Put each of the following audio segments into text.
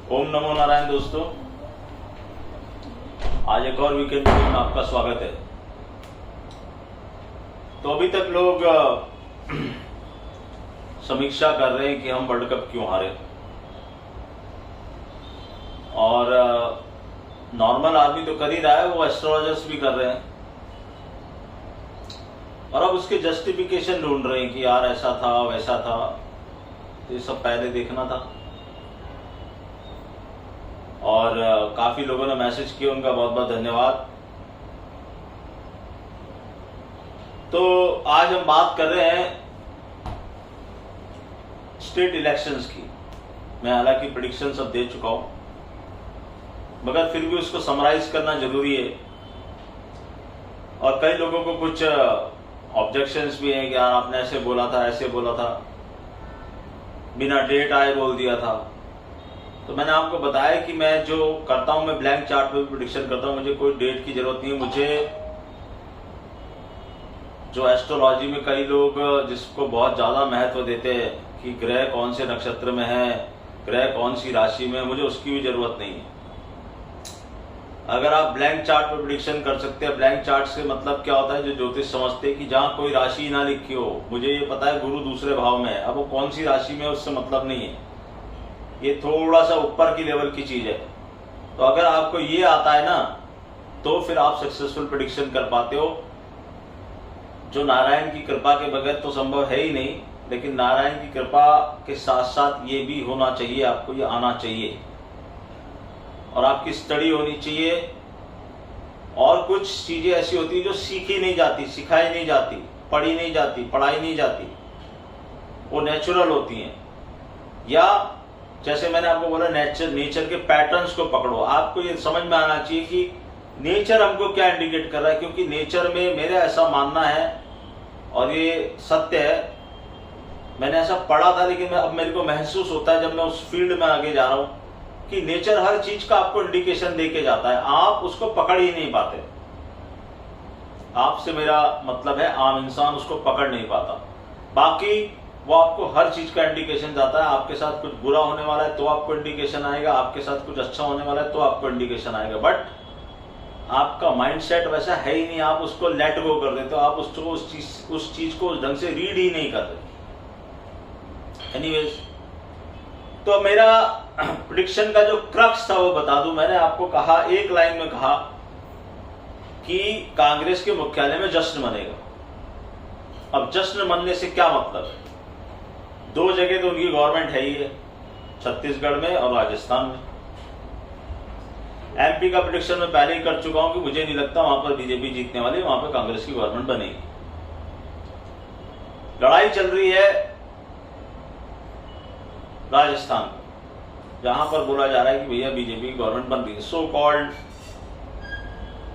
ओम नमो नारायण। दोस्तों, आज एक और वीकेंड वीडियो में आपका स्वागत है। तो अभी तक लोग समीक्षा कर रहे हैं कि हम वर्ल्ड कप क्यों हारे, और नॉर्मल आदमी तो कर ही रहा है, वो एस्ट्रोलॉजर्स भी कर रहे हैं, और अब उसके जस्टिफिकेशन ढूंढ रहे हैं कि यार ऐसा था वैसा था। तो ये सब पहले देखना था, और काफी लोगों ने मैसेज किया, उनका बहुत बहुत धन्यवाद। तो आज हम बात कर रहे हैं स्टेट इलेक्शंस की। मैं हालांकि प्रेडिक्शन सब दे चुका हूं, मगर फिर भी उसको समराइज करना जरूरी है। और कई लोगों को कुछ ऑब्जेक्शंस भी हैं कि यार आपने ऐसे बोला था, ऐसे बोला था, बिना डेट आए बोल दिया था। तो मैंने आपको बताया कि मैं जो करता हूं, मैं ब्लैंक चार्ट पे प्रेडिक्शन करता हूं, मुझे कोई डेट की जरूरत नहीं है। मुझे जो एस्ट्रोलॉजी में कई लोग जिसको बहुत ज्यादा महत्व देते हैं कि ग्रह कौन से नक्षत्र में है, ग्रह कौन सी राशि में है, मुझे उसकी भी जरूरत नहीं है। अगर आप ब्लैंक चार्ट पे प्रेडिक्शन कर सकते हैं, ब्लैंक चार्ट से मतलब क्या होता है, जो ज्योतिष समझते हैं कि जहां कोई राशि ना लिखी हो, मुझे ये पता है गुरु दूसरे भाव में है, अब वो कौन सी राशि में है उससे मतलब नहीं है, ये थोड़ा सा ऊपर की लेवल की चीज है। तो अगर आपको ये आता है ना, तो फिर आप सक्सेसफुल प्रेडिक्शन कर पाते हो, जो नारायण की कृपा के बगैर तो संभव है ही नहीं। लेकिन नारायण की कृपा के साथ साथ ये भी होना चाहिए, आपको ये आना चाहिए, और आपकी स्टडी होनी चाहिए। और कुछ चीजें ऐसी होती है जो सीखी नहीं जाती, सिखाई नहीं जाती, पढ़ी नहीं जाती, पढ़ाई नहीं जाती, वो नेचुरल होती हैं। या जैसे मैंने आपको बोला, नेचर के पैटर्न्स को पकड़ो। आपको ये समझ में आना चाहिए कि नेचर हमको क्या इंडिकेट कर रहा है, क्योंकि नेचर में मेरा ऐसा मानना है, और ये सत्य है, मैंने ऐसा पढ़ा था, लेकिन अब मेरे को महसूस होता है जब मैं उस फील्ड में आगे जा रहा हूं, कि नेचर हर चीज का आपको इंडिकेशन देके जाता है, आप उसको पकड़ ही नहीं पाते। आपसे मेरा मतलब है आम इंसान उसको पकड़ नहीं पाता। बाकी वो आपको हर चीज का इंडिकेशन जाता है। आपके साथ कुछ बुरा होने वाला है तो आपको इंडिकेशन आएगा, आपके साथ कुछ अच्छा होने वाला है तो आपको इंडिकेशन आएगा। बट आपका माइंडसेट वैसा है ही नहीं, आप उसको लेट गो कर देते हो, आप उसको उस चीज को उस ढंग से रीड ही नहीं करते। एनीवेज, तो मेरा प्रेडिक्शन का जो क्रक्स था वो बता दूं। मैंने आपको कहा, एक लाइन में कहा कि कांग्रेस के मुख्यालय में जश्न मनेगा। अब जश्न मनने से क्या मतलब है? दो जगह तो उनकी गवर्नमेंट है ही है, छत्तीसगढ़ में और राजस्थान में। एमपी का प्रेडिक्शन मैं पहले ही कर चुका हूं कि मुझे नहीं लगता वहां पर बीजेपी जीतने वाली, वहां पर कांग्रेस की गवर्नमेंट बनेगी। लड़ाई चल रही है राजस्थान, जहां पर बोला जा रहा है कि भैया बीजेपी की गवर्नमेंट बन रही है। सो कॉल्ड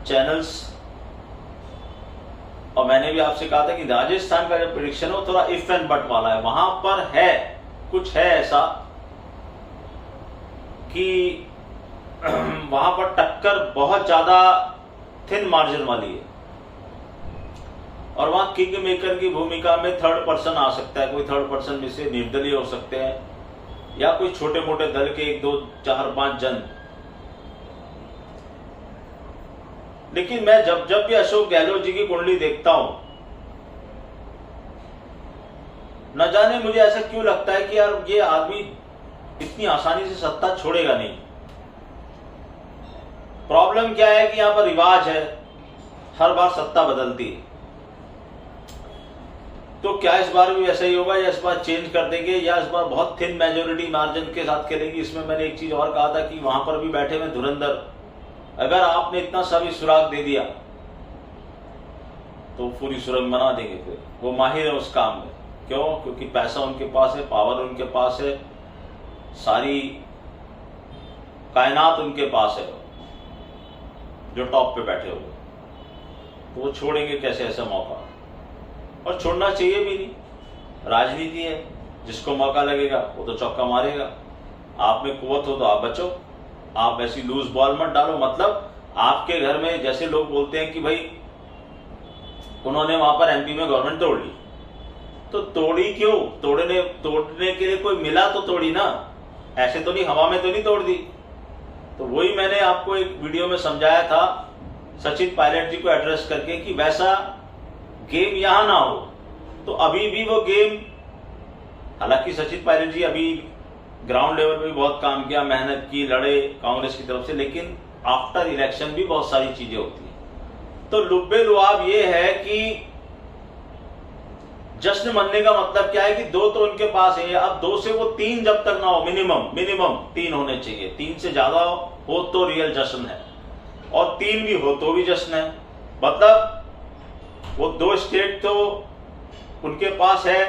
चैनल्स, और मैंने भी आपसे कहा था कि राजस्थान का जो प्रेडिक्शन है वो थोड़ा इफ एंड बट वाला है। वहां पर है कुछ है ऐसा कि वहां पर टक्कर बहुत ज्यादा थिन मार्जिन वाली है, और वहां किंग मेकर की भूमिका में थर्ड पर्सन आ सकता है। कोई थर्ड पर्सन में से निर्दलीय हो सकते हैं, या कोई छोटे मोटे दल के 1 2 4 5 जन। लेकिन मैं जब भी अशोक गहलोत जी की कुंडली देखता हूं, न जाने मुझे ऐसा क्यों लगता है कि यार ये आदमी इतनी आसानी से सत्ता छोड़ेगा नहीं। प्रॉब्लम क्या है कि यहां पर रिवाज है, हर बार सत्ता बदलती है। तो क्या इस बार भी ऐसा ही होगा, या इस बार चेंज कर देंगे, या इस बार बहुत थिन मेजोरिटी मार्जिन के साथ खेलेंगी? इसमें मैंने एक चीज और कहा था कि वहां पर भी बैठे हुए धुरंधर, अगर आपने इतना सा भी सुराग दे दिया तो पूरी सुरंग बना देंगे। फिर वो माहिर है उस काम में। क्यों? क्योंकि पैसा उनके पास है, पावर उनके पास है, सारी कायनात उनके पास है, जो टॉप पे बैठे हुए। तो वो छोड़ेंगे कैसे ऐसा मौका? और छोड़ना चाहिए भी नहीं। राजनीति है, जिसको मौका लगेगा वो तो चौका मारेगा। आप में कुवत हो तो आप बचो, आप ऐसी लूज बॉल मत डालो। मतलब आपके घर में जैसे लोग बोलते हैं कि भाई उन्होंने वहां पर एमपी में गवर्नमेंट तोड़ ली, तो तोड़ी क्यों? तोड़ने के लिए कोई मिला तो तोड़ी ना। ऐसे तो नहीं, हवा में तो नहीं तोड़ दी। तो वही मैंने आपको एक वीडियो में समझाया था सचिन पायलट जी को एड्रेस करके कि वैसा गेम यहां ना हो। तो अभी भी वो गेम, हालांकि सचिन पायलट जी अभी ग्राउंड लेवल पे भी बहुत काम किया, मेहनत की, लड़े कांग्रेस की तरफ से, लेकिन आफ्टर इलेक्शन भी बहुत सारी चीजें होती हैं। तो लुब्बे लुआब ये है कि जश्न मनने का मतलब क्या है कि 2 तो उनके पास है, अब 2 से वो 3 जब तक ना हो, मिनिमम 3 होने चाहिए। 3 से ज्यादा हो तो रियल जश्न है, और 3 भी हो तो भी जश्न है। मतलब वो 2 स्टेट तो उनके पास है,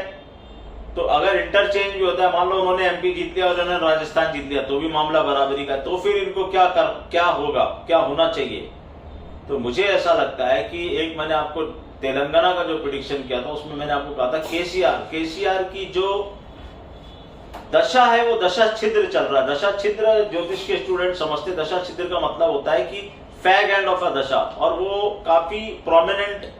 तो अगर इंटरचेंज भी होता है, मान लो उन्होंने एमपी जीत लिया और उन्होंने राजस्थान जीत लिया, तो भी मामला बराबरी का, तो फिर इनको क्या होगा, क्या होना चाहिए। तो मुझे ऐसा लगता है कि एक मैंने आपको तेलंगाना का जो प्रेडिक्शन किया था उसमें मैंने आपको कहा था केसीआर की जो दशा है वो दशा छिद्र चल रहा है। दशा छिद्र ज्योतिष के स्टूडेंट समझते, दशा छिद्र का मतलब होता है कि फैग एंड ऑफ अ दशा, और वो काफी प्रोमिनेंट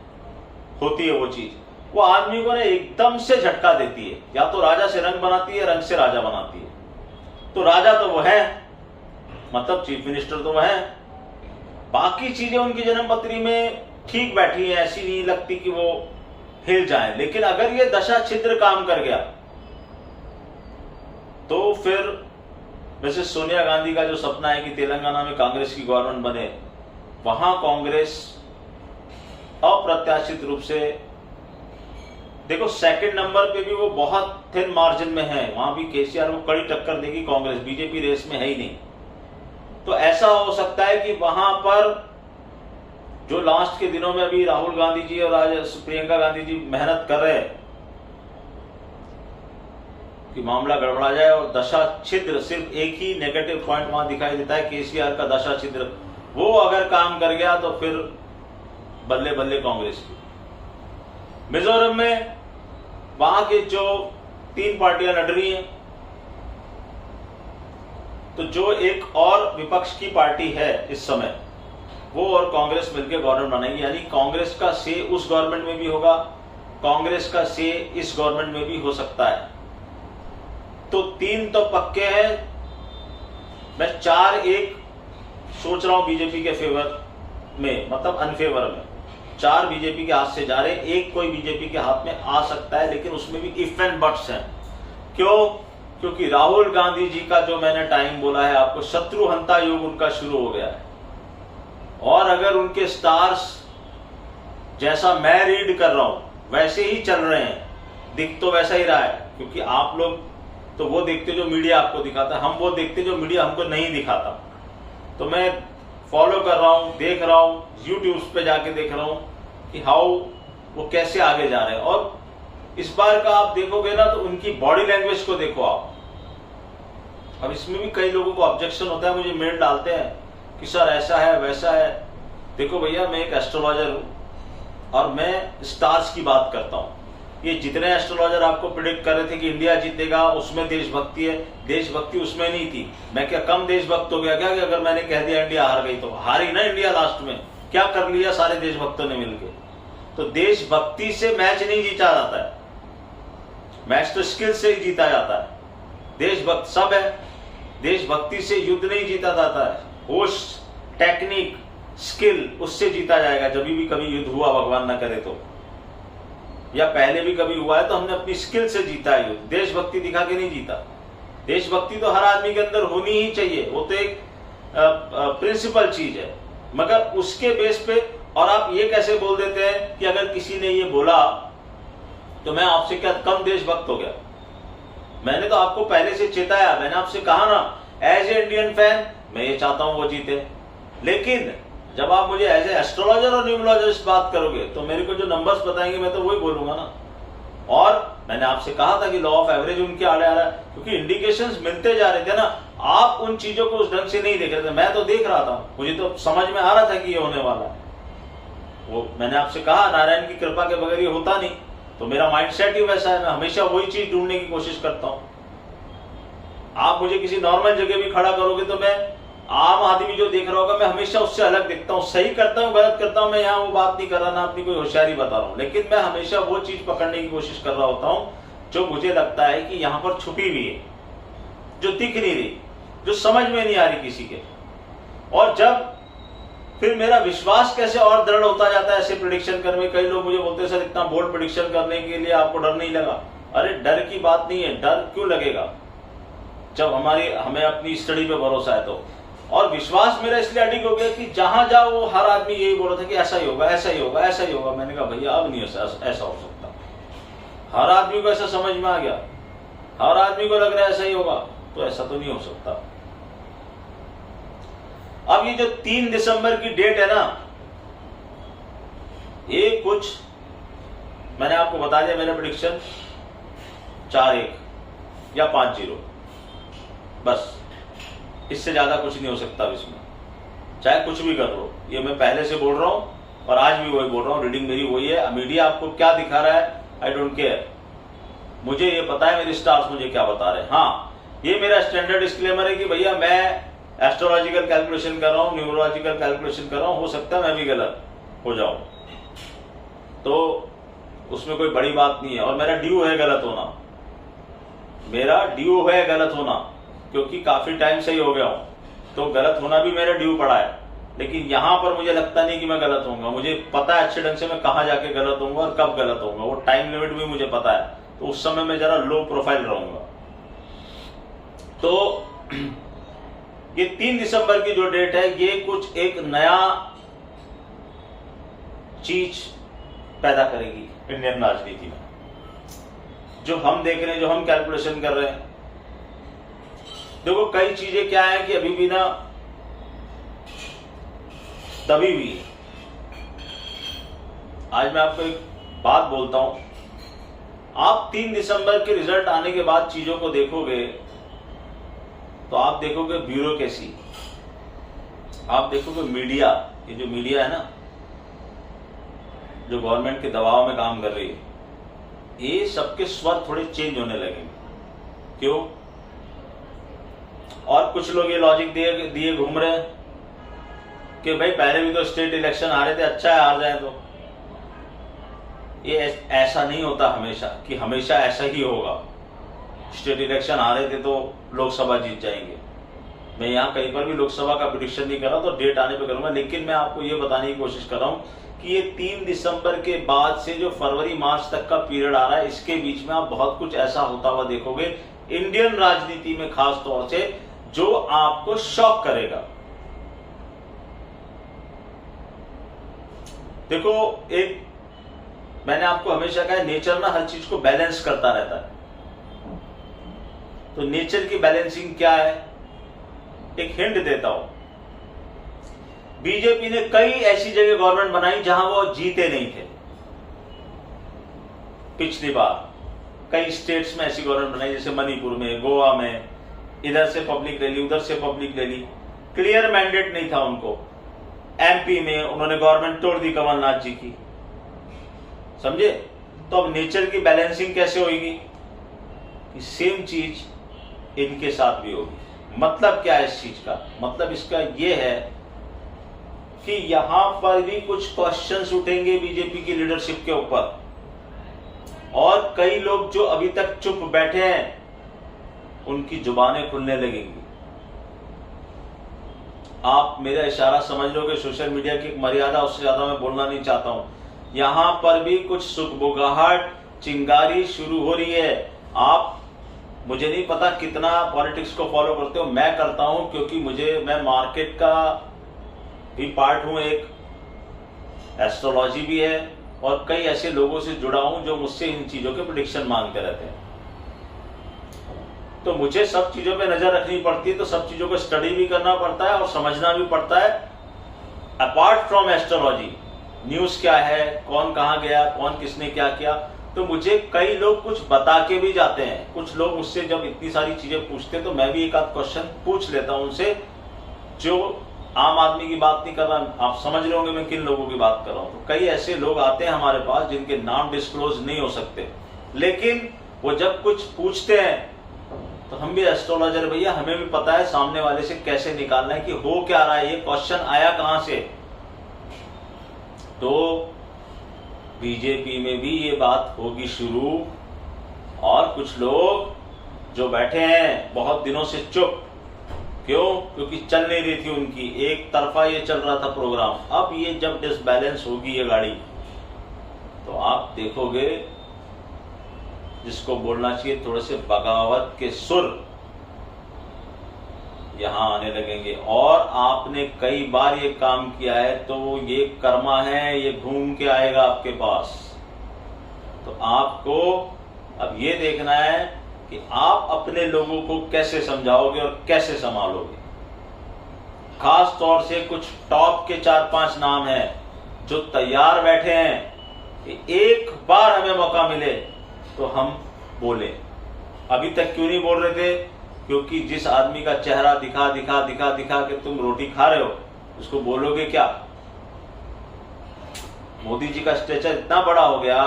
होती है वो चीज। वो आदमी को ना एकदम से झटका देती है, या तो राजा से रंग बनाती है, रंग से राजा बनाती है। तो राजा तो वो है, मतलब चीफ मिनिस्टर तो वो है, बाकी चीजें उनकी जन्मपत्री में ठीक बैठी है, ऐसी नहीं लगती कि वो हिल जाए। लेकिन अगर ये दशा छिद्र काम कर गया तो फिर वैसे सोनिया गांधी का जो सपना है कि तेलंगाना में कांग्रेस की गवर्नमेंट बने, वहां कांग्रेस अप्रत्याशित रूप से, देखो सेकंड नंबर पे भी वो बहुत थिन मार्जिन में है, वहां भी केसीआर को कड़ी टक्कर देगी कांग्रेस, बीजेपी रेस में है ही नहीं। तो ऐसा हो सकता है कि वहां पर जो लास्ट के दिनों में अभी राहुल गांधी जी और आज प्रियंका गांधी जी मेहनत कर रहे हैं कि मामला गड़बड़ा जाए, और दशा छिद्र सिर्फ एक ही नेगेटिव पॉइंट वहां दिखाई देता है केसीआर का, दशा छिद्र, वो अगर काम कर गया तो फिर बल्ले बल्ले कांग्रेस की। मिजोरम में वहां के जो 3 पार्टियां लड़ रही हैं, तो जो एक और विपक्ष की पार्टी है इस समय, वो और कांग्रेस मिलकर गवर्नमेंट बनाएगी, यानी कांग्रेस का से उस गवर्नमेंट में भी होगा, कांग्रेस का से इस गवर्नमेंट में भी हो सकता है। तो 3 तो पक्के हैं, मैं 4-1 सोच रहा हूं बीजेपी के फेवर में, मतलब अनफेवर में। 4 बीजेपी के हाथ से जा रहे, 1 कोई बीजेपी के हाथ में आ सकता है, लेकिन उसमें भी इफ एंड बट्स हैं। क्यों? क्योंकि राहुल गांधी जी का जो मैंने टाइम बोला है आपको, शत्रुहंता युग उनका शुरू हो गया है, और अगर उनके स्टार्स जैसा मैं रीड कर रहा हूं वैसे ही चल रहे हैं, दिख तो वैसा ही रहा है, क्योंकि आप लोग तो वो देखते जो मीडिया आपको दिखाता है, हम वो देखते जो मीडिया हमको नहीं दिखाता। तो मैं फॉलो कर रहा हूं, देख रहा हूं, यूट्यूब पे जाके देख रहा हूं कि हाउ वो कैसे आगे जा रहे हैं। और इस बार का आप देखोगे ना तो उनकी बॉडी लैंग्वेज को देखो आप। अब इसमें भी कई लोगों को ऑब्जेक्शन होता है, मुझे मेल डालते हैं कि सर ऐसा है वैसा है। देखो भैया, मैं एक एस्ट्रोलॉजर हूं और मैं स्टार्स की बात करता हूं। ये जितने एस्ट्रोलॉजर आपको प्रिडिक्ट कर रहे थे कि इंडिया जीतेगा, उसमें देशभक्ति है, देशभक्ति उसमें नहीं थी। मैं क्या कम देशभक्त हो गया क्या कि अगर मैंने कह दिया इंडिया हार गई? तो हारी ना इंडिया लास्ट में, क्या कर लिया सारे देशभक्तों ने मिलकर? तो देशभक्ति से मैच नहीं जीता जाता है, मैच तो स्किल से ही जीता जाता है। देशभक्त सब है, देशभक्ति से युद्ध नहीं जीता जाता है। होश, टेक्निक, स्किल, उससे जीता जाएगा। जब भी कभी युद्ध हुआ, भगवान ना करे तो, या पहले भी कभी हुआ है तो हमने अपनी स्किल से जीता है युद्ध, देशभक्ति दिखा के नहीं जीता। देशभक्ति तो हर आदमी के अंदर होनी ही चाहिए, वो तो एक प्रिंसिपल चीज है, मगर उसके बेस पे। और आप ये कैसे बोल देते हैं कि अगर किसी ने ये बोला तो मैं आपसे क्या कम देशभक्त हो गया? मैंने तो आपको पहले से चेताया, मैंने आपसे कहा ना, एज ए इंडियन फैन मैं ये चाहता हूं वो जीते। लेकिन जब आप मुझे एज ए एस्ट्रोलॉजर और न्यूमरोलॉजिस्ट बात करोगे तो मेरे को जो नंबर्स बताएंगे मैं तो वही बोलूंगा ना। और मैंने आपसे कहा था कि लॉ ऑफ एवरेज उनके आड़े आ रहा है, क्योंकि इंडिकेशंस मिलते जा रहे थे ना। आप उन चीजों को उस ढंग से नहीं देख रहे थे, मैं तो देख रहा था, मुझे तो समझ में आ रहा था कि ये होने वाला है। वो मैंने आपसे कहा, नारायण की कृपा के बगैर ये होता नहीं। तो मेरा माइंडसेट ही वैसा है, मैं हमेशा वही चीज ढूंढने की कोशिश करता हूं। आप मुझे किसी नॉर्मल जगह भी खड़ा करोगे तो मैं आम आदमी जो देख रहा होगा, मैं हमेशा उससे अलग दिखता हूँ। सही करता हूँ, गलत करता हूँ, मैं यहाँ वो बात नहीं कर रहा, ना अपनी कोई होशियारी बता रहा हूँ, लेकिन मैं हमेशा वो चीज पकड़ने की कोशिश कर रहा होता हूँ जो मुझे लगता है कि यहाँ पर छुपी हुई है। जो दिख नहीं रही, जो समझ में नहीं आ रही किसी के। और जब फिर मेरा विश्वास कैसे और दृढ़ होता जाता है ऐसे प्रेडिक्शन करने में। कई लोग मुझे बोलते हैं सर इतना बोल्ड प्रेडिक्शन करने के लिए आपको डर नहीं लगा? अरे डर की बात नहीं है, डर क्यों लगेगा जब हमें अपनी स्टडी पे भरोसा है तो। और विश्वास मेरा इसलिए अडिग हो गया कि जहां जाओ वो हर आदमी यही बोल रहा था कि ऐसा ही होगा, ऐसा ही होगा, ऐसा ही होगा। मैंने कहा भैया अब नहीं ऐसा हो सकता। हर आदमी को ऐसा समझ में आ गया, हर आदमी को लग रहा है ऐसा ही होगा, तो ऐसा तो नहीं हो सकता। अब ये जो 3 दिसंबर की डेट है ना, ये कुछ मैंने आपको बता दिया, मेरा प्रेडिक्शन 4-1 या 5-0, बस इससे ज्यादा कुछ नहीं हो सकता इसमें, चाहे कुछ भी कर लो। ये मैं पहले से बोल रहा हूं और आज भी वही बोल रहा हूं, रीडिंग मेरी वही है। मीडिया आपको क्या दिखा रहा है आई डोंट केयर, मुझे ये पता है मेरे स्टार्स मुझे क्या बता रहे हैं। हाँ, ये मेरा स्टैंडर्ड डिस्क्लेमर है कि भैया मैं एस्ट्रोलॉजिकल कैलकुलेशन कर रहा हूं, न्यूमरोलॉजिकल कैलकुलेशन कर रहा हूं, हो सकता है मैं भी गलत हो जाऊं, तो उसमें कोई बड़ी बात नहीं है। और मेरा ड्यू है गलत होना, मेरा ड्यू है गलत होना, क्योंकि काफी टाइम से ही हो गया हूं, तो गलत होना भी मेरा ड्यू पड़ा है। लेकिन यहां पर मुझे लगता नहीं कि मैं गलत होऊंगा, मुझे पता है अच्छे ढंग से मैं कहां जाके गलत होऊंगा और कब गलत होऊंगा, वो टाइम लिमिट भी मुझे पता है, तो उस समय मैं जरा लो प्रोफाइल रहूंगा। तो ये 3 दिसंबर की जो डेट है, ये कुछ एक नया चीज पैदा करेगी इंडियन राजनीति में, जो हम देख रहे हैं, जो हम कैलकुलेशन कर रहे हैं। देखो कई चीजें क्या है कि अभी भी ना दबी हुई है। आज मैं आपको एक बात बोलता हूं, आप 3 दिसंबर के रिजल्ट आने के बाद चीजों को देखोगे तो आप देखोगे ब्यूरोक्रेसी, आप देखोगे मीडिया, ये जो मीडिया है ना, जो गवर्नमेंट के दबाव में काम कर रही है, ये सबके स्वर थोड़े चेंज होने लगेंगे। क्यों? और कुछ लोग ये लॉजिक दिए घूम रहे हैं कि भाई पहले भी तो स्टेट इलेक्शन आ रहे थे, अच्छा है हार जाए तो। ये ऐसा नहीं होता हमेशा कि हमेशा ऐसा ही होगा। स्टेट इलेक्शन आ रहे थे तो लोकसभा जीत जाएंगे। मैं यहाँ कहीं पर भी लोकसभा का प्रेडिक्शन नहीं कर रहा, तो डेट आने पे करूंगा। लेकिन मैं आपको ये बताने की कोशिश कर रहा हूँ कि ये 3 दिसंबर के बाद से जो फरवरी मार्च तक का पीरियड आ रहा है, इसके बीच में आप बहुत कुछ ऐसा होता हुआ देखोगे इंडियन राजनीति में, खास तौर से जो आपको शॉक करेगा। देखो, एक मैंने आपको हमेशा कहा, नेचर ना हर चीज को बैलेंस करता रहता है। तो नेचर की बैलेंसिंग क्या है, एक हिंट देता हूं। बीजेपी ने कई ऐसी जगह गवर्नमेंट बनाई जहां वो जीते नहीं थे। पिछली बार कई स्टेट्स में ऐसी गवर्नमेंट बनाई, जैसे मणिपुर में, गोवा में, इधर से पब्लिक रैली, उधर से पब्लिक रैली, क्लियर मैंडेट नहीं था उनको। एमपी में उन्होंने गवर्नमेंट तोड़ दी कमलनाथ जी की, समझे? तो अब नेचर की बैलेंसिंग कैसे होगी कि सेम चीज इनके साथ भी होगी। मतलब क्या है इस चीज का? मतलब इसका यह है कि यहां पर भी कुछ क्वेश्चंस उठेंगे बीजेपी की लीडरशिप के ऊपर, और कई लोग जो अभी तक चुप बैठे हैं उनकी जुबानें खुलने लगेंगी। आप मेरा इशारा समझ लो कि सोशल मीडिया की एक मर्यादा, उससे ज्यादा मैं बोलना नहीं चाहता हूं। यहां पर भी कुछ सुखबुगाहट, चिंगारी शुरू हो रही है। आप, मुझे नहीं पता कितना पॉलिटिक्स को फॉलो करते हो, मैं करता हूं, क्योंकि मैं मार्केट का भी पार्ट हूं, एक एस्ट्रोलॉजी भी है, और कई ऐसे लोगों से जुड़ा हूं जो मुझसे इन चीजों के प्रेडिक्शन मांगते रहते हैं। तो मुझे सब चीजों पे नजर रखनी पड़ती है, तो सब चीजों को स्टडी भी करना पड़ता है और समझना भी पड़ता है। अपार्ट फ्रॉम एस्ट्रोलॉजी, न्यूज क्या है, कौन कहां गया, कौन किसने क्या किया, तो मुझे कई लोग कुछ बता के भी जाते हैं। कुछ लोग मुझसे जब इतनी सारी चीजें पूछते तो मैं भी एक आध क्वेश्चन पूछ लेता हूं उनसे, जो आम आदमी की बात नहीं कर रहा। आप समझ रहे होंगे मैं किन लोगों की बात कर रहा हूं। तो कई ऐसे लोग आते हैं हमारे पास जिनके नाम डिस्क्लोज नहीं हो सकते, लेकिन वो जब कुछ पूछते हैं तो हम भी एस्ट्रोलॉजर भैया, हमें भी पता है सामने वाले से कैसे निकालना है कि हो क्या रहा है, ये क्वेश्चन आया कहां से। तो बीजेपी में भी ये बात होगी शुरू, और कुछ लोग जो बैठे हैं बहुत दिनों से चुप। क्यों? क्योंकि चल नहीं रही थी उनकी, एक तरफा ये चल रहा था प्रोग्राम। अब ये जब डिसबैलेंस होगी ये गाड़ी, तो आप देखोगे जिसको बोलना चाहिए थोड़े से बगावत के सुर यहां आने लगेंगे। और आपने कई बार ये काम किया है तो ये कर्मा है, ये घूम के आएगा आपके पास। तो आपको अब ये देखना है कि आप अपने लोगों को कैसे समझाओगे और कैसे संभालोगे। खास तौर से कुछ टॉप के 4-5 नाम हैं जो तैयार बैठे हैं कि एक बार हमें मौका मिले तो हम बोले। अभी तक क्यों नहीं बोल रहे थे? क्योंकि जिस आदमी का चेहरा दिखा दिखा दिखा दिखा के तुम रोटी खा रहे हो, उसको बोलोगे क्या? मोदी जी का स्टेचर इतना बड़ा हो गया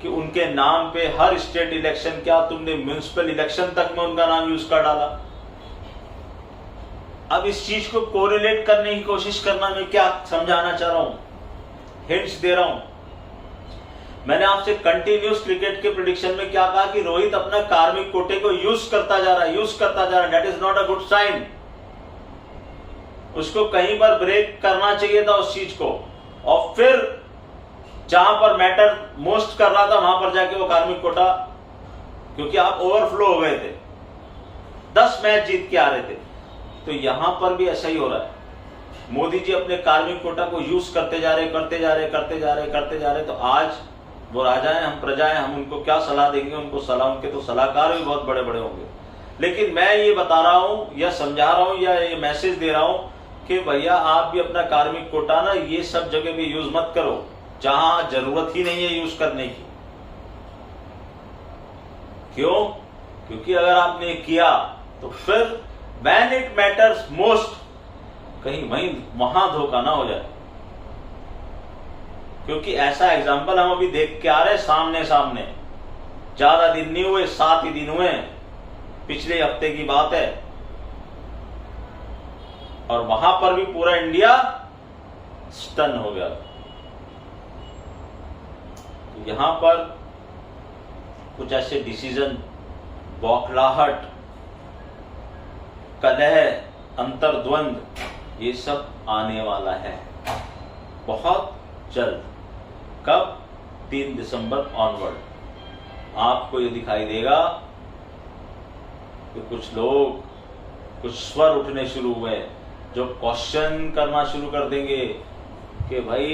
कि उनके नाम पे हर स्टेट इलेक्शन, क्या तुमने म्युनिसिपल इलेक्शन तक में उनका नाम यूज कर डाला। अब इस चीज को कोरिलेट करने की कोशिश करना, मैं क्या समझाना चाह रहा हूं, हिंट्स दे रहा हूं। मैंने आपसे कंटिन्यूस क्रिकेट के प्रेडिक्शन में क्या कहा कि रोहित अपना कार्मिक कोटे को यूज करता जा रहा है, यूज करता जा रहा है। That is not a good sign. उसको कहीं पर ब्रेक करना चाहिए था उस चीज को, और फिर जहां पर मैटर मोस्ट कर रहा था वहां पर जाके वो कार्मिक कोटा, क्योंकि आप ओवरफ्लो हो गए थे, 10 मैच जीत के आ रहे थे। तो यहां पर भी ऐसा ही हो रहा है। मोदी जी अपने कार्मिक कोटा को यूज करते जा रहे, करते जा रहे, करते जा रहे, करते जा रहे। तो आज वो राजा है, हम प्रजा है, हम उनको क्या सलाह देंगे? उनको सलाह, उनके तो सलाहकार भी बहुत बड़े बड़े होंगे। लेकिन मैं ये बता रहा हूं या समझा रहा हूं या ये मैसेज दे रहा हूं कि भैया आप भी अपना कार्मिक कोटा ना ये सब जगह भी यूज मत करो जहां जरूरत ही नहीं है यूज करने की। क्यों? क्योंकि अगर आपने किया तो फिर व्हेन इट मैटर्स मोस्ट, कहीं वहां धोखा ना हो जाए। क्योंकि ऐसा एग्जाम्पल हम अभी देख के आ रहे हैं सामने सामने। ज्यादा दिन नहीं हुए, 7 ही दिन हुए, पिछले हफ्ते की बात है। और वहां पर भी पूरा इंडिया स्टन हो गया। तो यहां पर कुछ ऐसे डिसीजन, बौखलाहट, कलह, अंतर्द्वंद, ये सब आने वाला है बहुत जल्द। कब? 3 दिसंबर ऑनवर्ड आपको ये दिखाई देगा कि कुछ लोग, कुछ स्वर उठने शुरू हुए जो क्वेश्चन करना शुरू कर देंगे कि भाई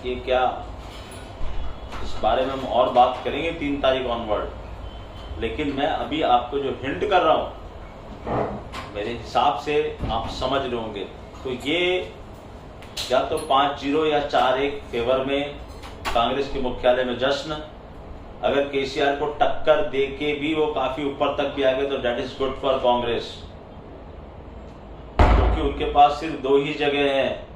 ये क्या। इस बारे में हम और बात करेंगे 3 तारीख ऑनवर्ड। लेकिन मैं अभी आपको जो हिंट कर रहा हूं, मेरे हिसाब से आप समझ रहे होंगे। तो ये या तो 5-0 या 4-1 फेवर में कांग्रेस के मुख्यालय में जश्न। अगर केसीआर को टक्कर देके भी वो काफी ऊपर तक भी आ गए तो that is good for Congress, क्योंकि उनके पास सिर्फ 2 ही जगह हैं।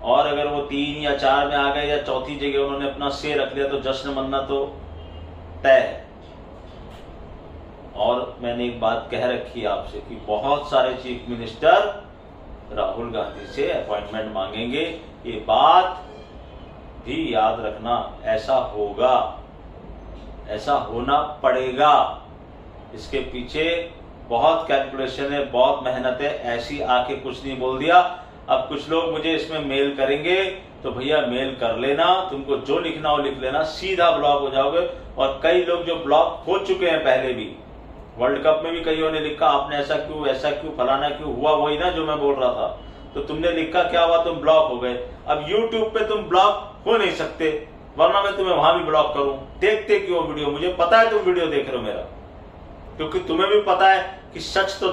और अगर वो 3 या 4 में आ गए या चौथी जगह उन्होंने अपना से रख लिया तो जश्न मनना तो तय है। और मैंने एक बात कह रखी है आपसे कि बहुत सारे चीफ मिनिस्टर राहुल गांधी से अपॉइंटमेंट मांगेंगे। ये बात भी याद रखना, ऐसा होगा, ऐसा होना पड़ेगा। इसके पीछे बहुत कैलकुलेशन है, बहुत मेहनत है। ऐसी आके कुछ नहीं बोल दिया। अब कुछ लोग मुझे इसमें मेल करेंगे तो भैया मेल कर लेना, तुमको जो लिखना हो लिख लेना, सीधा ब्लॉक हो जाओगे। और कई लोग जो ब्लॉक हो चुके हैं पहले भी, वर्ल्ड कप में भी कईयों ने लिखा आपने ऐसा क्यों, ऐसा क्यों, फलाना क्यों हुआ, वही ना जो मैं बोल रहा था। तो तुमने लिखा, क्या हुआ, तुम ब्लॉक हो गए। अब यूट्यूब पे तुम ब्लॉक हो नहीं सकते, वरना मैं तुम्हें वहां भी ब्लॉक करूं। देखते क्यों वीडियो? मुझे पता है तुम वीडियो देख रहे हो मेरा, क्योंकि तुम्हें भी पता है कि सच तो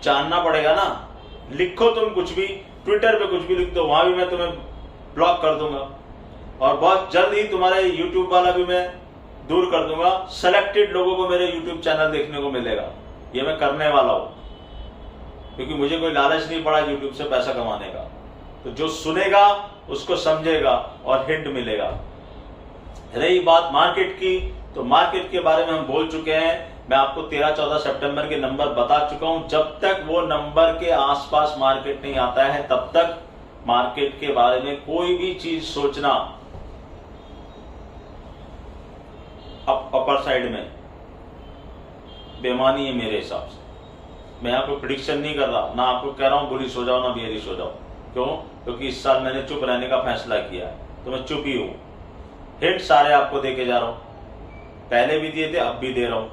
जानना पड़ेगा ना। लिखो तुम कुछ भी, ट्विटर पे कुछ भी लिख दो, वहां भी मैं तुम्हें ब्लॉक कर दूंगा। और बहुत जल्द ही तुम्हारे यूट्यूब वाला भी मैं दूर कर दूंगा। सेलेक्टेड लोगों को मेरे यूट्यूब चैनल देखने को मिलेगा, ये मैं करने वाला हूं, क्योंकि मुझे कोई लालच नहीं पड़ा यूट्यूब से पैसा कमाने का। तो जो सुनेगा उसको समझेगा और हिंट मिलेगा। रही बात मार्केट की, तो मार्केट के बारे में हम बोल चुके हैं। मैं आपको 13-14 सितंबर के नंबर बता चुका हूं। जब तक वो नंबर के आसपास मार्केट नहीं आता है तब तक मार्केट के बारे में कोई भी चीज सोचना अपर साइड में बेईमानी है मेरे हिसाब से। मैं यहाँ कोई प्रिडिक्शन नहीं कर रहा, ना आपको कह रहा हूँ बुलिश हो जाओ ना बेयरिश हो जाओ। क्यों? क्योंकि इस साल मैंने चुप रहने का फैसला किया है, तो मैं चुप ही हूँ। हिंट सारे आपको दे के जा रहा हूँ, पहले भी दिए थे, अब भी दे रहा हूँ।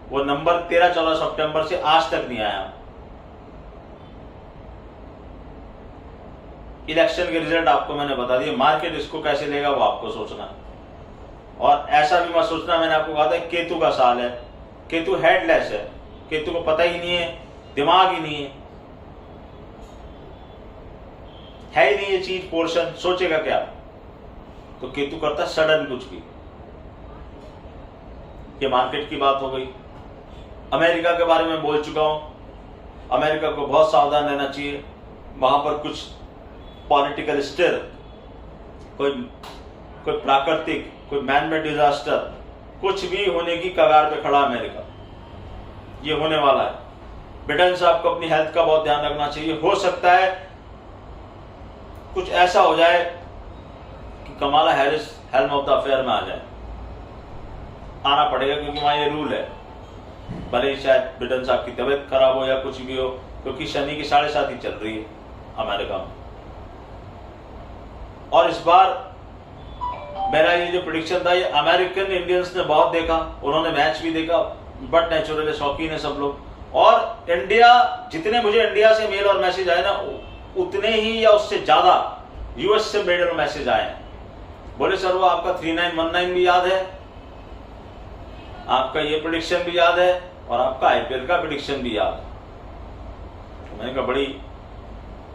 वो नंबर 13-14 सितंबर से आज तक नहीं आया। इलेक्शन के रिजल्ट आपको मैंने बता दिए, मार्केट इसको कैसे लेगा वो आपको सोचना है। और ऐसा भी मत सोचना, मैंने आपको कहा था केतु का साल है, केतु हेडलेस है, केतु को पता ही नहीं है, दिमाग ही नहीं है ही नहीं ये चीज, पोर्शन सोचेगा क्या? तो केतु करता सडन कुछ भी। ये मार्केट की बात हो गई। अमेरिका के बारे में बोल चुका हूं, अमेरिका को बहुत सावधान रहना चाहिए। वहां पर कुछ पॉलिटिकल स्टेर, कोई प्राकृतिक, कोई मैनमेड डिजास्टर, कुछ भी होने की कगार पे खड़ा अमेरिका, ये होने वाला है। ब्रिटेन साहब को अपनी हेल्थ का बहुत ध्यान रखना चाहिए। हो सकता है कुछ ऐसा हो जाए कि Kamala Harris helm of the affair में आ जाए, आना पड़ेगा, क्योंकि वहां ये रूल है। भले ही शायद ब्रिटेन साहब की तबीयत खराब हो या कुछ भी हो, क्योंकि शनि की 7.5 ही चल रही है अमेरिका में। और इस बार मेरा ये जो प्रेडिक्शन था, ये अमेरिकन इंडियंस ने बहुत देखा, उन्होंने मैच भी देखा, बट नेचुरली शौकीन है सब लोग। और इंडिया, जितने मुझे इंडिया से मेल और मैसेज आए ना, उतने ही या उससे ज्यादा यूएस से मेल और मैसेज आए। बोले सर वो आपका 3919 भी याद है, आपका ये प्रेडिक्शन भी याद है, और आपका आईपीएल का प्रेडिक्शन भी याद है। तो मैंने कहा बड़ी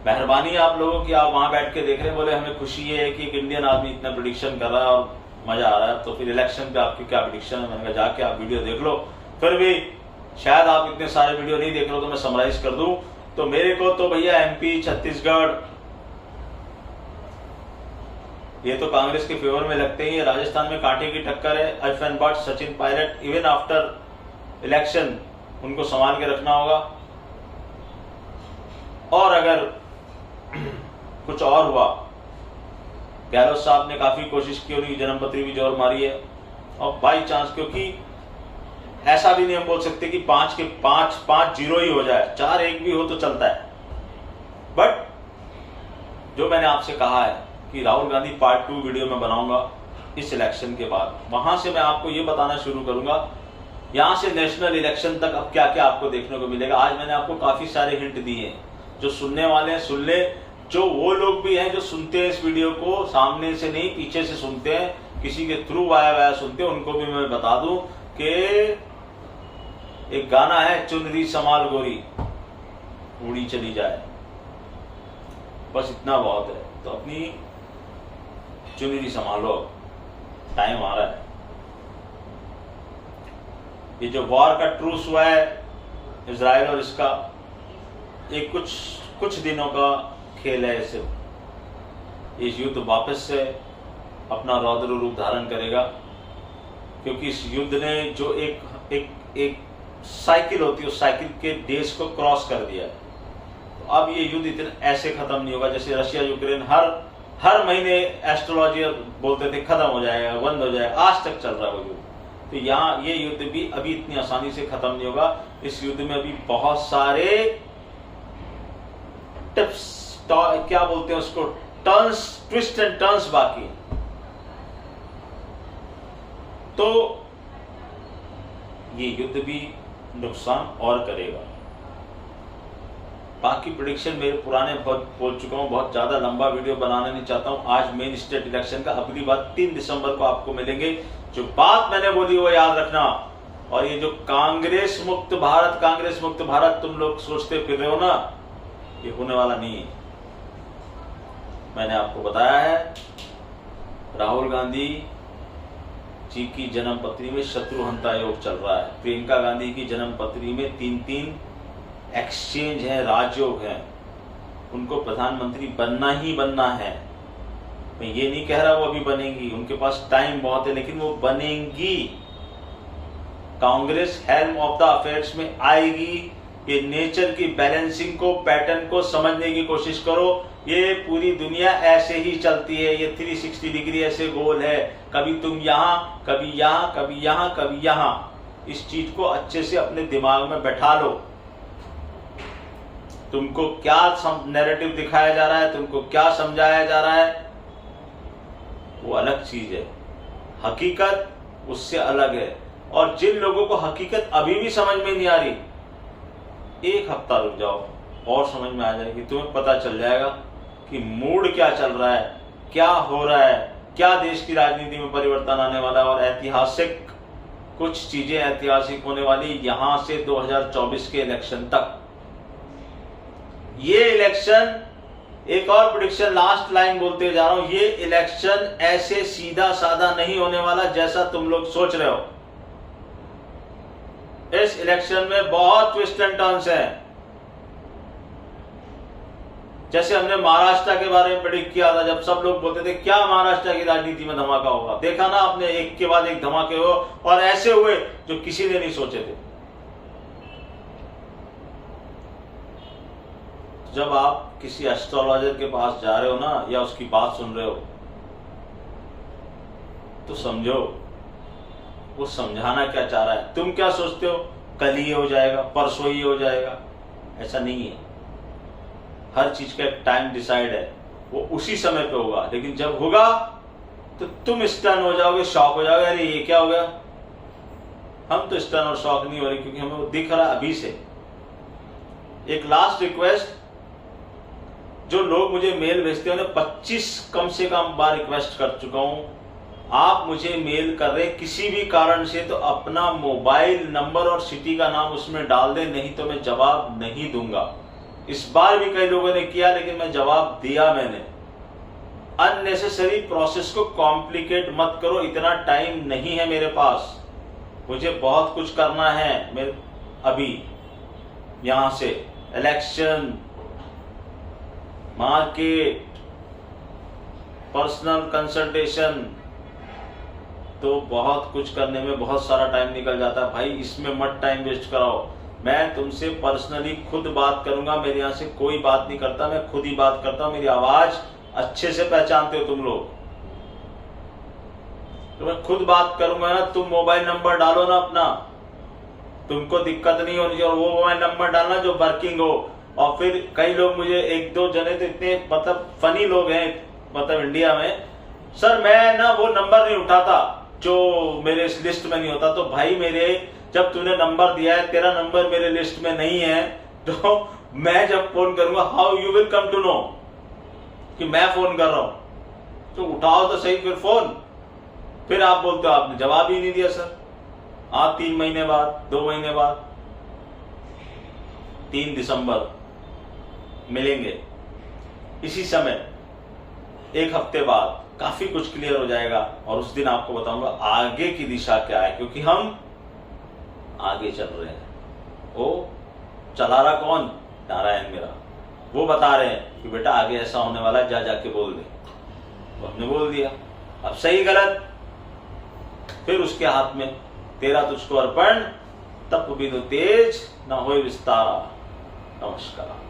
मेहरबानी है आप लोगों की, आप वहां बैठ के देख रहे हैं। बोले हमें खुशी है कि एक इंडियन आदमी इतना प्रेडिक्शन कर रहा है और मजा आ रहा है। तो फिर इलेक्शन पे आपकी क्या प्रेडिक्शन है? मैंने कहा जाके आप वीडियो देख लो। फिर भी शायद आप इतने सारे वीडियो नहीं देख रहे हो, तो मैं समराइज कर दूं। तो मेरे को तो भैया एमपी, छत्तीसगढ़, ये तो कांग्रेस के फेवर में लगते ही है। राजस्थान में कांटे की टक्कर है, Arfan Bhatt, Sachin Pilot, even after election उनको संभाल के रखना होगा। और अगर कुछ और हुआ, गहलोत साहब ने काफी कोशिश की, उनकी जन्मपत्री भी जोर मारी है, और बाई चांस, क्योंकि ऐसा भी नहीं हम बोल सकते कि 5 के 5-0 ही हो जाए, 4-1 भी हो तो चलता है। बट जो मैंने आपसे कहा है कि राहुल गांधी पार्ट 2 वीडियो में बनाऊंगा इस इलेक्शन के बाद, वहां से मैं आपको ये बताना शुरू करूंगा, यहां से नेशनल इलेक्शन तक अब क्या क्या आपको देखने को मिलेगा। आज मैंने आपको काफी सारे हिंट दिए हैं, जो सुनने वाले हैं सुन ले, जो वो लोग भी हैं जो सुनते हैं इस वीडियो को, सामने से नहीं पीछे से सुनते हैं, किसी के थ्रू वाया सुनते हैं, उनको भी मैं बता दूं कि एक गाना है, चुनरी संभाल गोरी उड़ी चली जाए, बस इतना बहुत है। तो अपनी चुनरी संभालो, टाइम आ रहा है। ये जो वॉर का ट्रूस हुआ है इजराइल और इसका, एक कुछ दिनों का खेल है। इसे इस युद्ध वापस से अपना रौद्र रूप धारण करेगा, क्योंकि इस युद्ध ने जो एक साइकिल होती है, उस साइकिल के देश को क्रॉस कर दिया है। तो अब ये युद्ध इतने ऐसे खत्म नहीं होगा जैसे रशिया यूक्रेन हर महीने एस्ट्रोलॉजी बोलते थे खत्म हो जाएगा, बंद हो जाएगा, आज तक चल रहा है वो युद्ध। तो यहाँ ये युद्ध भी अभी इतनी आसानी से खत्म नहीं होगा। इस युद्ध में अभी बहुत सारे टिप्स, क्या बोलते हैं उसको, टर्न्स, ट्विस्ट एंड टर्न्स बाकी। तो ये युद्ध भी नुकसान और करेगा। बाकी प्रेडिक्शन मेरे पुराने बहुत बोल चुका हूं, बहुत ज्यादा लंबा वीडियो बनाना नहीं चाहता हूं। आज मेन स्टेट इलेक्शन का, अगली बात 3 दिसंबर को आपको मिलेंगे। जो बात मैंने बोली वो याद रखना। और ये जो कांग्रेस मुक्त भारत तुम लोग सोचते फिर रहे हो ना, ये होने वाला नहीं है। मैंने आपको बताया है, राहुल गांधी जी की जन्म पत्री में शत्रुहंता योग चल रहा है। प्रियंका गांधी की जन्म पत्री में 3 एक्सचेंज है, राजयोग है। उनको प्रधानमंत्री बनना ही बनना है। मैं ये नहीं कह रहा वो अभी बनेंगी, उनके पास टाइम बहुत है, लेकिन वो बनेंगी। Congress helm of the affairs में आएगी। ये नेचर की बैलेंसिंग को, पैटर्न को समझने की कोशिश करो। ये पूरी दुनिया ऐसे ही चलती है, ये 360 डिग्री ऐसे गोल है। कभी तुम यहां, कभी यहां, कभी यहां, कभी यहां। इस चीज को अच्छे से अपने दिमाग में बैठा लो। तुमको क्या नैरेटिव दिखाया जा रहा है, तुमको क्या समझाया जा रहा है, वो अलग चीज है। हकीकत उससे अलग है। और जिन लोगों को हकीकत अभी भी समझ में नहीं आ रही, 1 हफ्ता रुक जाओ और समझ में आ जाएगी। तुम्हें पता चल जाएगा कि मूड क्या चल रहा है, क्या हो रहा है, क्या देश की राजनीति में परिवर्तन आने वाला है। और ऐतिहासिक कुछ चीजें ऐतिहासिक होने वाली यहां से 2024 के इलेक्शन तक। ये इलेक्शन, एक और प्रेडिक्शन, लास्ट लाइन बोलते जा रहा हूं, ये इलेक्शन ऐसे सीधा साधा नहीं होने वाला जैसा तुम लोग सोच रहे हो। इस इलेक्शन में बहुत ट्विस्ट एंड टर्न्स हैं। जैसे हमने महाराष्ट्र के बारे में प्रेडिक्ट किया था, जब सब लोग बोलते थे क्या महाराष्ट्र की राजनीति में धमाका होगा, देखा ना आपने, एक के बाद एक धमाके हो और ऐसे हुए जो किसी ने नहीं सोचे थे। जब आप किसी एस्ट्रोलॉजर के पास जा रहे हो ना, या उसकी बात सुन रहे हो, तो समझो वो समझाना क्या चाह रहा है। तुम क्या सोचते हो कल ही हो जाएगा, परसों ही हो जाएगा, ऐसा नहीं है। हर चीज का एक टाइम डिसाइड है, वो उसी समय पे होगा। लेकिन जब होगा तो तुम स्टन हो जाओगे, शॉक हो जाओगे, अरे ये क्या हो गया। हम तो स्टन और शॉक नहीं हो रहे क्योंकि हमें वो दिख रहा है अभी से। एक लास्ट रिक्वेस्ट, जो लोग मुझे मेल भेजते हैं, उन्हें 25 कम से कम बार रिक्वेस्ट कर चुका हूं, आप मुझे मेल कर रहे किसी भी कारण से तो अपना मोबाइल नंबर और सिटी का नाम उसमें डाल दें, नहीं तो मैं जवाब नहीं दूंगा। इस बार भी कई लोगों ने किया, लेकिन मैं जवाब दिया मैंने। अननेसेसरी प्रोसेस को कॉम्प्लिकेट मत करो, इतना टाइम नहीं है मेरे पास, मुझे बहुत कुछ करना है। मैं अभी यहां से इलेक्शन, मार्केट, पर्सनल कंसल्टेशन, तो बहुत कुछ करने में बहुत सारा टाइम निकल जाता है भाई। इसमें मत टाइम वेस्ट कराओ। मैं तुमसे पर्सनली खुद बात करूंगा, मेरे यहां से कोई बात नहीं करता, मैं खुद ही बात करता हूं। मेरी आवाज अच्छे से पहचानते हो तुम लोग, तो मैं खुद बात करूंगा ना। तुम मोबाइल नंबर डालो ना अपना, तुमको दिक्कत नहीं होनी चाहिए। और वो मोबाइल नंबर डालना जो वर्किंग हो। और फिर कई लोग मुझे, 1-2 जने तो इतने मतलब फनी लोग हैं मतलब इंडिया में, सर मैं ना वो नंबर नहीं उठाता जो मेरे इस लिस्ट में नहीं होता। तो भाई मेरे, जब तूने नंबर दिया है, तेरा नंबर मेरे लिस्ट में नहीं है, तो मैं जब फोन करूंगा, how you will come to know कि मैं फोन कर रहा हूं। तो उठाओ तो सही फिर फोन। फिर आप बोलते हो आपने जवाब ही नहीं दिया सर। आप 3 महीने बाद, 2 महीने बाद, 3 दिसंबर मिलेंगे इसी समय, 1 हफ्ते बाद काफी कुछ क्लियर हो जाएगा। और उस दिन आपको बताऊंगा आगे की दिशा क्या है, क्योंकि हम आगे चल रहे हैं। वो चला रहा कौन, नारायण मेरा, वो बता रहे हैं कि बेटा आगे ऐसा होने वाला है, जा जाके बोल दे। तो हमने बोल दिया, अब सही गलत फिर उसके हाथ में। तेरा तुझको अर्पण, तप बिनु तेज न होए विस्तारा। नमस्कार।